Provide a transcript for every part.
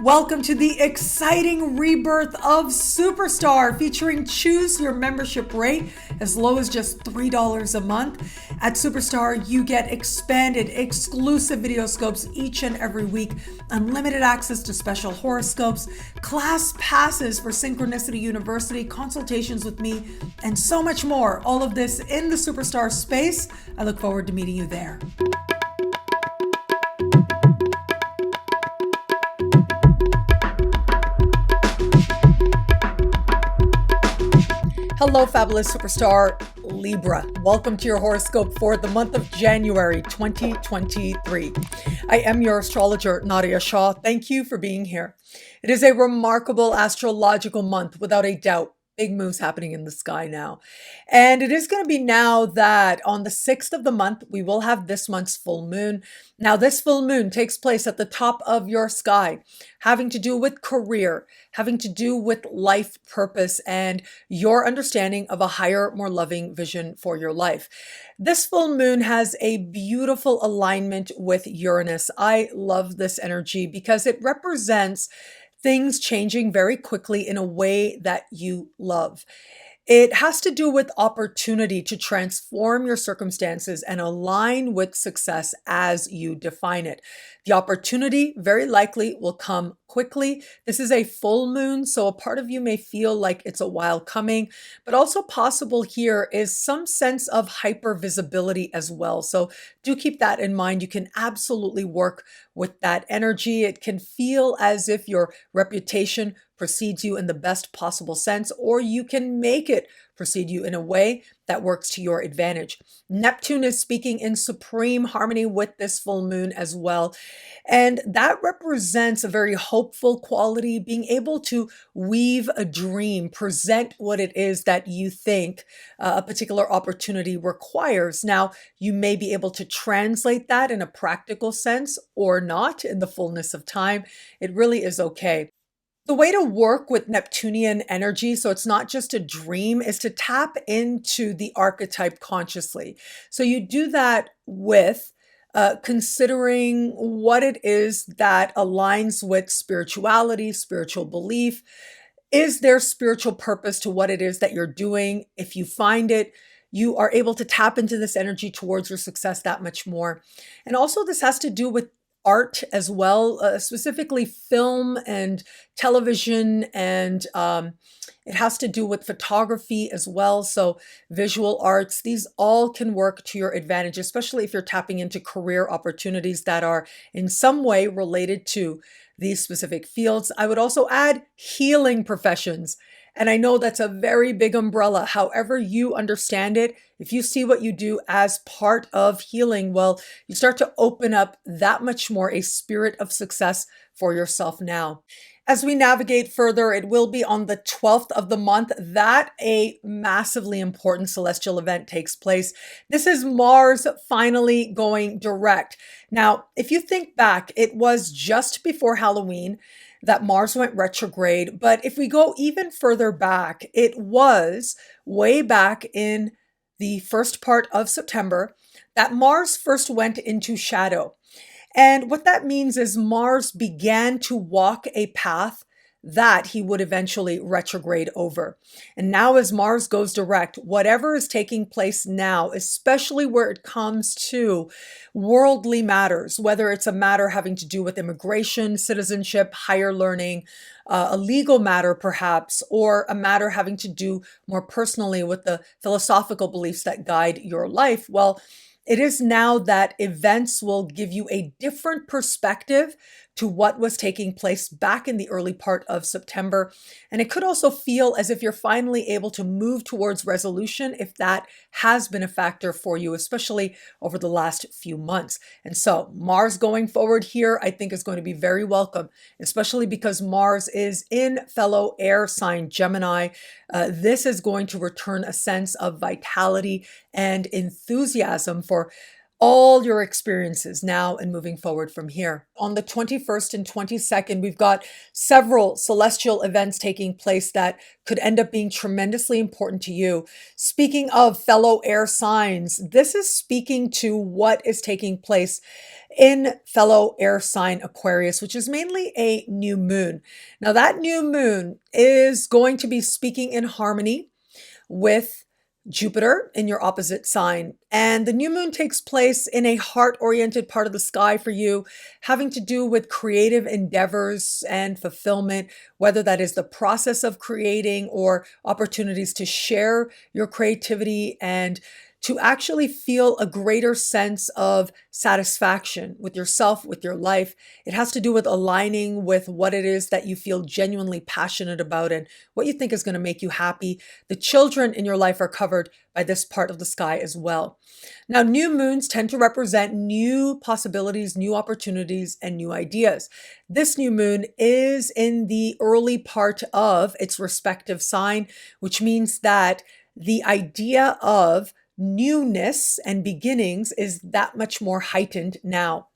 Welcome to the exciting rebirth of Superstar, featuring choose your membership rate as low as just $3 a month. At Superstar, you get expanded, exclusive video scopes each and every week, unlimited access to special horoscopes, class passes for Synchronicity University, consultations with me, and so much more. All of this in the Superstar space. I look forward to meeting you there. Hello, fabulous superstar Libra. Welcome to your horoscope for the month of January 2023. I am your astrologer, Nadiya Shah. Thank you for being here. It is a remarkable astrological month, without a doubt. Big moves happening in the sky now. And it is going to be now that on the 6th of the month, we will have this month's full moon. Now, this full moon takes place at the top of your sky, having to do with career, having to do with life purpose, and your understanding of a higher, more loving vision for your life. This full moon has a beautiful alignment with Uranus. I love this energy because it represents things changing very quickly in a way that you love. It has to do with opportunity to transform your circumstances and align with success as you define it. The opportunity very likely will come quickly. This is a full moon, so a part of you may feel like it's a while coming, but also possible here is some sense of hyper visibility as well. So do keep that in mind. You can absolutely work with that energy. It can feel as if your reputation precedes you in the best possible sense, or you can make it precede you in a way that works to your advantage. Neptune is speaking in supreme harmony with this full moon as well. And that represents a very hopeful quality, being able to weave a dream, present what it is that you think a particular opportunity requires. Now, you may be able to translate that in a practical sense or not in the fullness of time. It really is okay. The way to work with Neptunian energy, so it's not just a dream, is to tap into the archetype consciously. So you do that with considering what it is that aligns with spirituality, spiritual belief. Is there spiritual purpose to what it is that you're doing? If you find it, you are able to tap into this energy towards your success that much more. And also, this has to do with art as well, specifically film and television, and it has to do with photography as well. So visual arts, these all can work to your advantage, especially if you're tapping into career opportunities that are in some way related to these specific fields. I would also add healing professions. And I know that's a very big umbrella. However you understand it, if you see what you do as part of healing, well, you start to open up that much more a spirit of success for yourself now. As we navigate further, it will be on the 12th of the month that a massively important celestial event takes place. This is Mars finally going direct. Now, if you think back, it was just before Halloween that Mars went retrograde. But if we go even further back, it was way back in the first part of September that Mars first went into shadow. And what that means is Mars began to walk a path that he would eventually retrograde over. And now as Mars goes direct, whatever is taking place now, especially where it comes to worldly matters, whether it's a matter having to do with immigration, citizenship, higher learning, a legal matter perhaps, or a matter having to do more personally with the philosophical beliefs that guide your life, well, it is now that events will give you a different perspective to what was taking place back in the early part of September. And it could also feel as if you're finally able to move towards resolution if that has been a factor for you, especially over the last few months. And so Mars going forward here, I think is going to be very welcome, especially because Mars is in fellow air sign Gemini. This is going to return a sense of vitality and enthusiasm for all your experiences now and moving forward from here. On the 21st and 22nd, we've got several celestial events taking place that could end up being tremendously important to you. Speaking of fellow air signs, this is speaking to what is taking place in fellow air sign Aquarius, which is mainly a new moon. Now, that new moon is going to be speaking in harmony with Jupiter in your opposite sign. And the new moon takes place in a heart-oriented part of the sky for you, having to do with creative endeavors and fulfillment, whether that is the process of creating or opportunities to share your creativity and to actually feel a greater sense of satisfaction with yourself, with your life. It has to do with aligning with what it is that you feel genuinely passionate about and what you think is going to make you happy. The children in your life are covered by this part of the sky as well. Now, new moons tend to represent new possibilities, new opportunities, and new ideas. This new moon is in the early part of its respective sign, which means that the idea of newness and beginnings is that much more heightened now.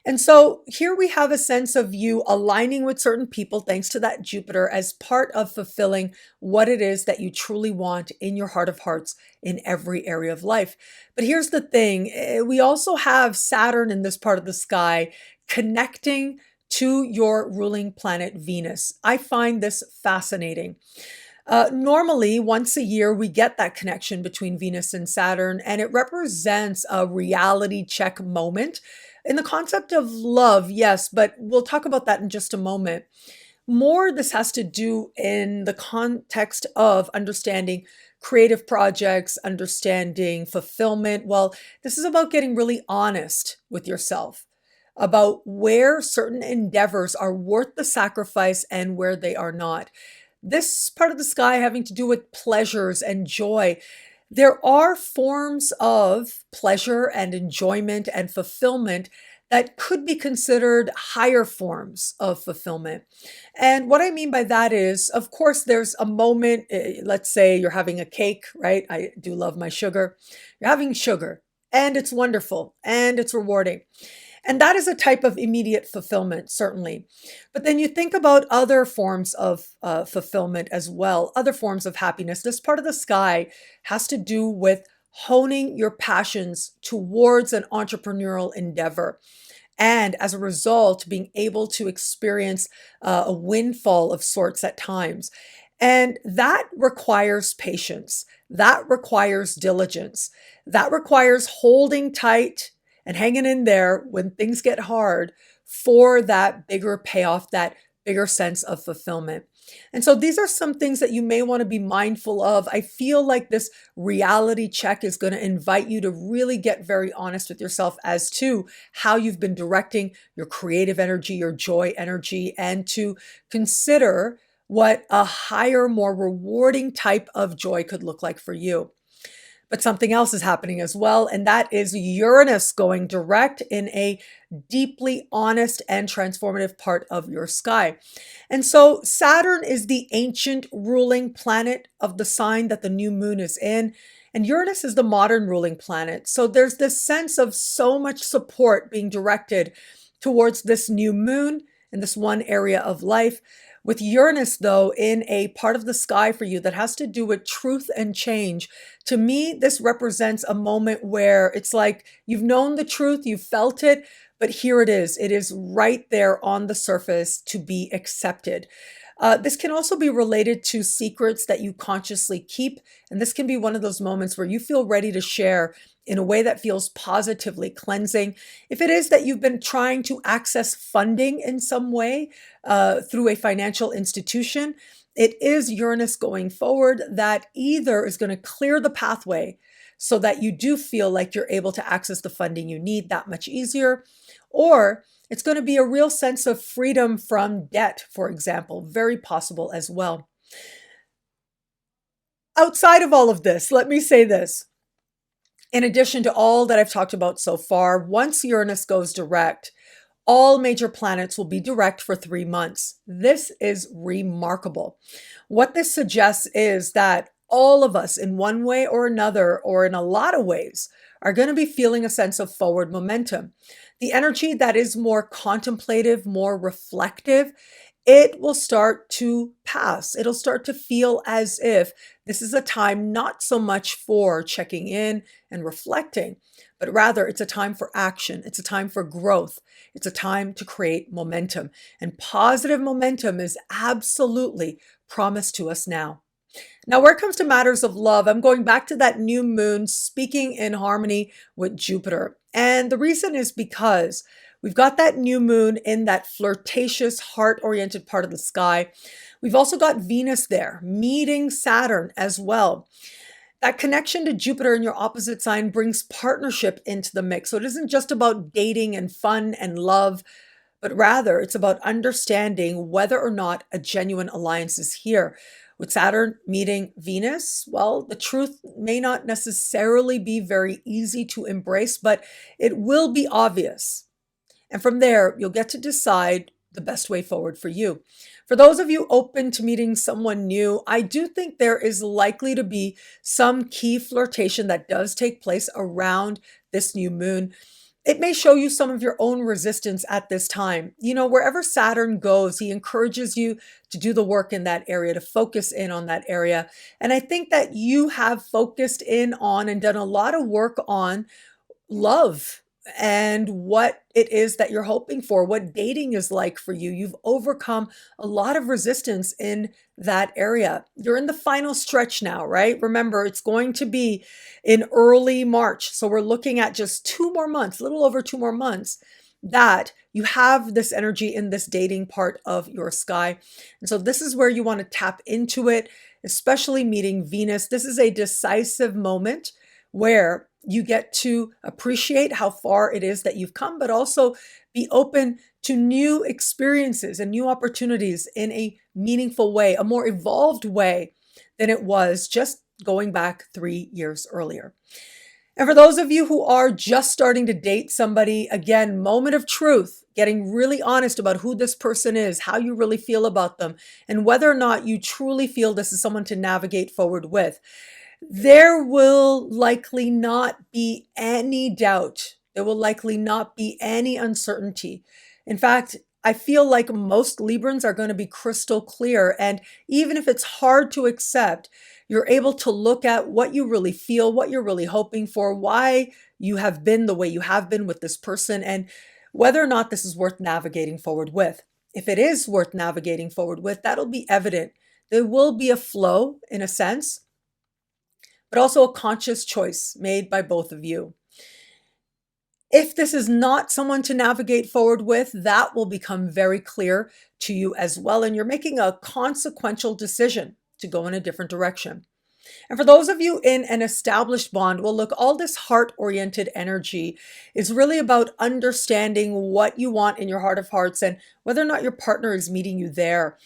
And so here we have a sense of you aligning with certain people thanks to that Jupiter as part of fulfilling what it is that you truly want in your heart of hearts in every area of life. But here's the thing, we also have Saturn in this part of the sky connecting to your ruling planet Venus. I find this fascinating. Normally, once a year, we get that connection between Venus and Saturn, and it represents a reality check moment in the concept of love, yes, but we'll talk about that in just a moment. More, this has to do in the context of understanding creative projects, understanding fulfillment. Well, this is about getting really honest with yourself about where certain endeavors are worth the sacrifice and where they are not. This part of the sky having to do with pleasures and joy. There are forms of pleasure and enjoyment and fulfillment that could be considered higher forms of fulfillment. And what I mean by that is, of course, there's a moment, let's say you're having a cake, right? I do love my sugar. You're having sugar and it's wonderful and it's rewarding. And that is a type of immediate fulfillment, certainly. But then you think about other forms of fulfillment as well, other forms of happiness. This part of the sky has to do with honing your passions towards an entrepreneurial endeavor. And as a result, being able to experience a windfall of sorts at times. And that requires patience. That requires diligence. That requires holding tight and hanging in there when things get hard for that bigger payoff, that bigger sense of fulfillment. And so these are some things that you may want to be mindful of. I feel like this reality check is going to invite you to really get very honest with yourself as to how you've been directing your creative energy, your joy energy, and to consider what a higher, more rewarding type of joy could look like for you. But something else is happening as well, and that is Uranus going direct in a deeply honest and transformative part of your sky. And so Saturn is the ancient ruling planet of the sign that the new moon is in, and Uranus is the modern ruling planet. So there's this sense of so much support being directed towards this new moon in this one area of life. With Uranus, though, in a part of the sky for you that has to do with truth and change, to me, this represents a moment where it's like you've known the truth, you've felt it, but here it is. It is right there on the surface to be accepted. This can also be related to secrets that you consciously keep. And this can be one of those moments where you feel ready to share in a way that feels positively cleansing. If it is that you've been trying to access funding in some way through a financial institution, it is Uranus going forward that either is going to clear the pathway so that you do feel like you're able to access the funding you need that much easier, or it's going to be a real sense of freedom from debt, for example, very possible as well. Outside of all of this, let me say this. In addition to all that I've talked about so far, once Uranus goes direct, all major planets will be direct for 3 months. This is remarkable. What this suggests is that all of us in one way or another, or in a lot of ways, are going to be feeling a sense of forward momentum. The energy that is more contemplative, more reflective, it will start to pass. It'll start to feel as if this is a time not so much for checking in and reflecting, but rather it's a time for action. It's a time for growth. It's a time to create momentum. And positive momentum is absolutely promised to us now. Now, where it comes to matters of love, I'm going back to that new moon speaking in harmony with Jupiter. And the reason is because we've got that new moon in that flirtatious, heart-oriented part of the sky. We've also got Venus there, meeting Saturn as well. That connection to Jupiter in your opposite sign brings partnership into the mix. So it isn't just about dating and fun and love, but rather it's about understanding whether or not a genuine alliance is here. With Saturn meeting Venus, well, the truth may not necessarily be very easy to embrace, but it will be obvious. And from there, you'll get to decide the best way forward for you. For those of you open to meeting someone new, I do think there is likely to be some key flirtation that does take place around this new moon. It may show you some of your own resistance at this time. You know, wherever Saturn goes, he encourages you to do the work in that area, to focus in on that area. And I think that you have focused in on and done a lot of work on love and what it is that you're hoping for, what dating is like for you. You've overcome a lot of resistance in that area. You're in the final stretch now, right? Remember, it's going to be in early March. So we're looking at just 2 more months, a little over 2 more months, that you have this energy in this dating part of your sky. And so this is where you want to tap into it, especially meeting Venus. This is a decisive moment where you get to appreciate how far it is that you've come, but also be open to new experiences and new opportunities in a meaningful way, a more evolved way than it was just going back 3 years earlier. And for those of you who are just starting to date somebody, again, moment of truth, getting really honest about who this person is, how you really feel about them, and whether or not you truly feel this is someone to navigate forward with. There will likely not be any doubt. There will likely not be any uncertainty. In fact, I feel like most Librans are going to be crystal clear. And even if it's hard to accept, you're able to look at what you really feel, what you're really hoping for, why you have been the way you have been with this person, and whether or not this is worth navigating forward with. If it is worth navigating forward with, that'll be evident. There will be a flow in a sense, but also a conscious choice made by both of you. If this is not someone to navigate forward with, that will become very clear to you as well. And you're making a consequential decision to go in a different direction. And for those of you in an established bond, well, look, all this heart-oriented energy is really about understanding what you want in your heart of hearts and whether or not your partner is meeting you there.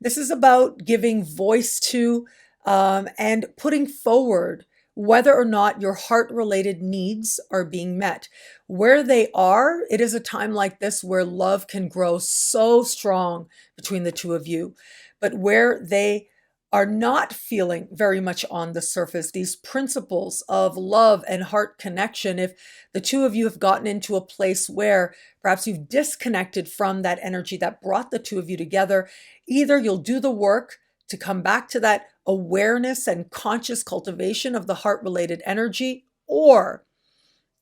This is about giving voice to and putting forward whether or not your heart-related needs are being met. Where they are, it is a time like this where love can grow so strong between the two of you. But where they are not feeling very much on the surface, these principles of love and heart connection, if the two of you have gotten into a place where perhaps you've disconnected from that energy that brought the two of you together, either you'll do the work to come back to that awareness and conscious cultivation of the heart-related energy, or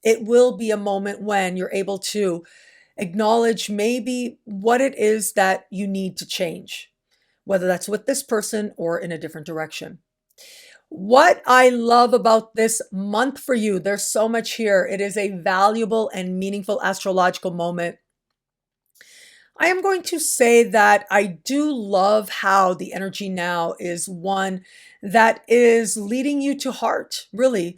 it will be a moment when you're able to acknowledge maybe what it is that you need to change, whether that's with this person or in a different direction. What I love about this month for you, there's so much here. It is a valuable and meaningful astrological moment. I am going to say that I do love how the energy now is one that is leading you to heart, really.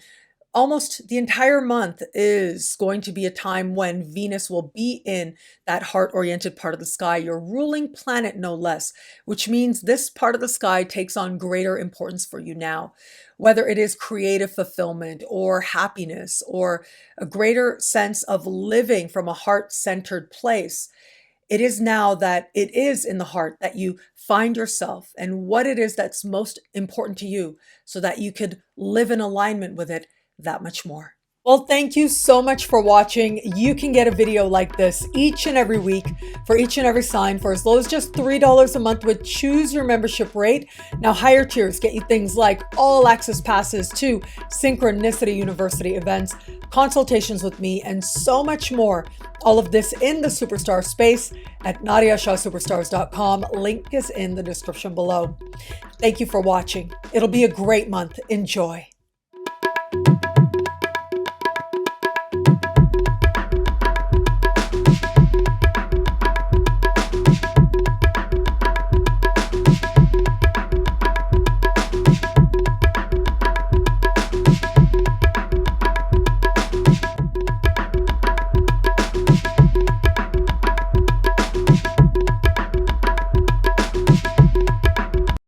Almost the entire month is going to be a time when Venus will be in that heart-oriented part of the sky, your ruling planet no less, which means this part of the sky takes on greater importance for you now, whether it is creative fulfillment or happiness or a greater sense of living from a heart-centered place. It is now that it is in the heart that you find yourself and what it is that's most important to you so that you could live in alignment with it that much more. Well, thank you so much for watching. You can get a video like this each and every week for each and every sign for as low as just $3 a month with choose your membership rate. Now, higher tiers get you things like all access passes to Synchronicity University events, consultations with me, and so much more. All of this in the superstar space at NadiyaShahSuperstars.com. Link is in the description below. Thank you for watching. It'll be a great month. Enjoy.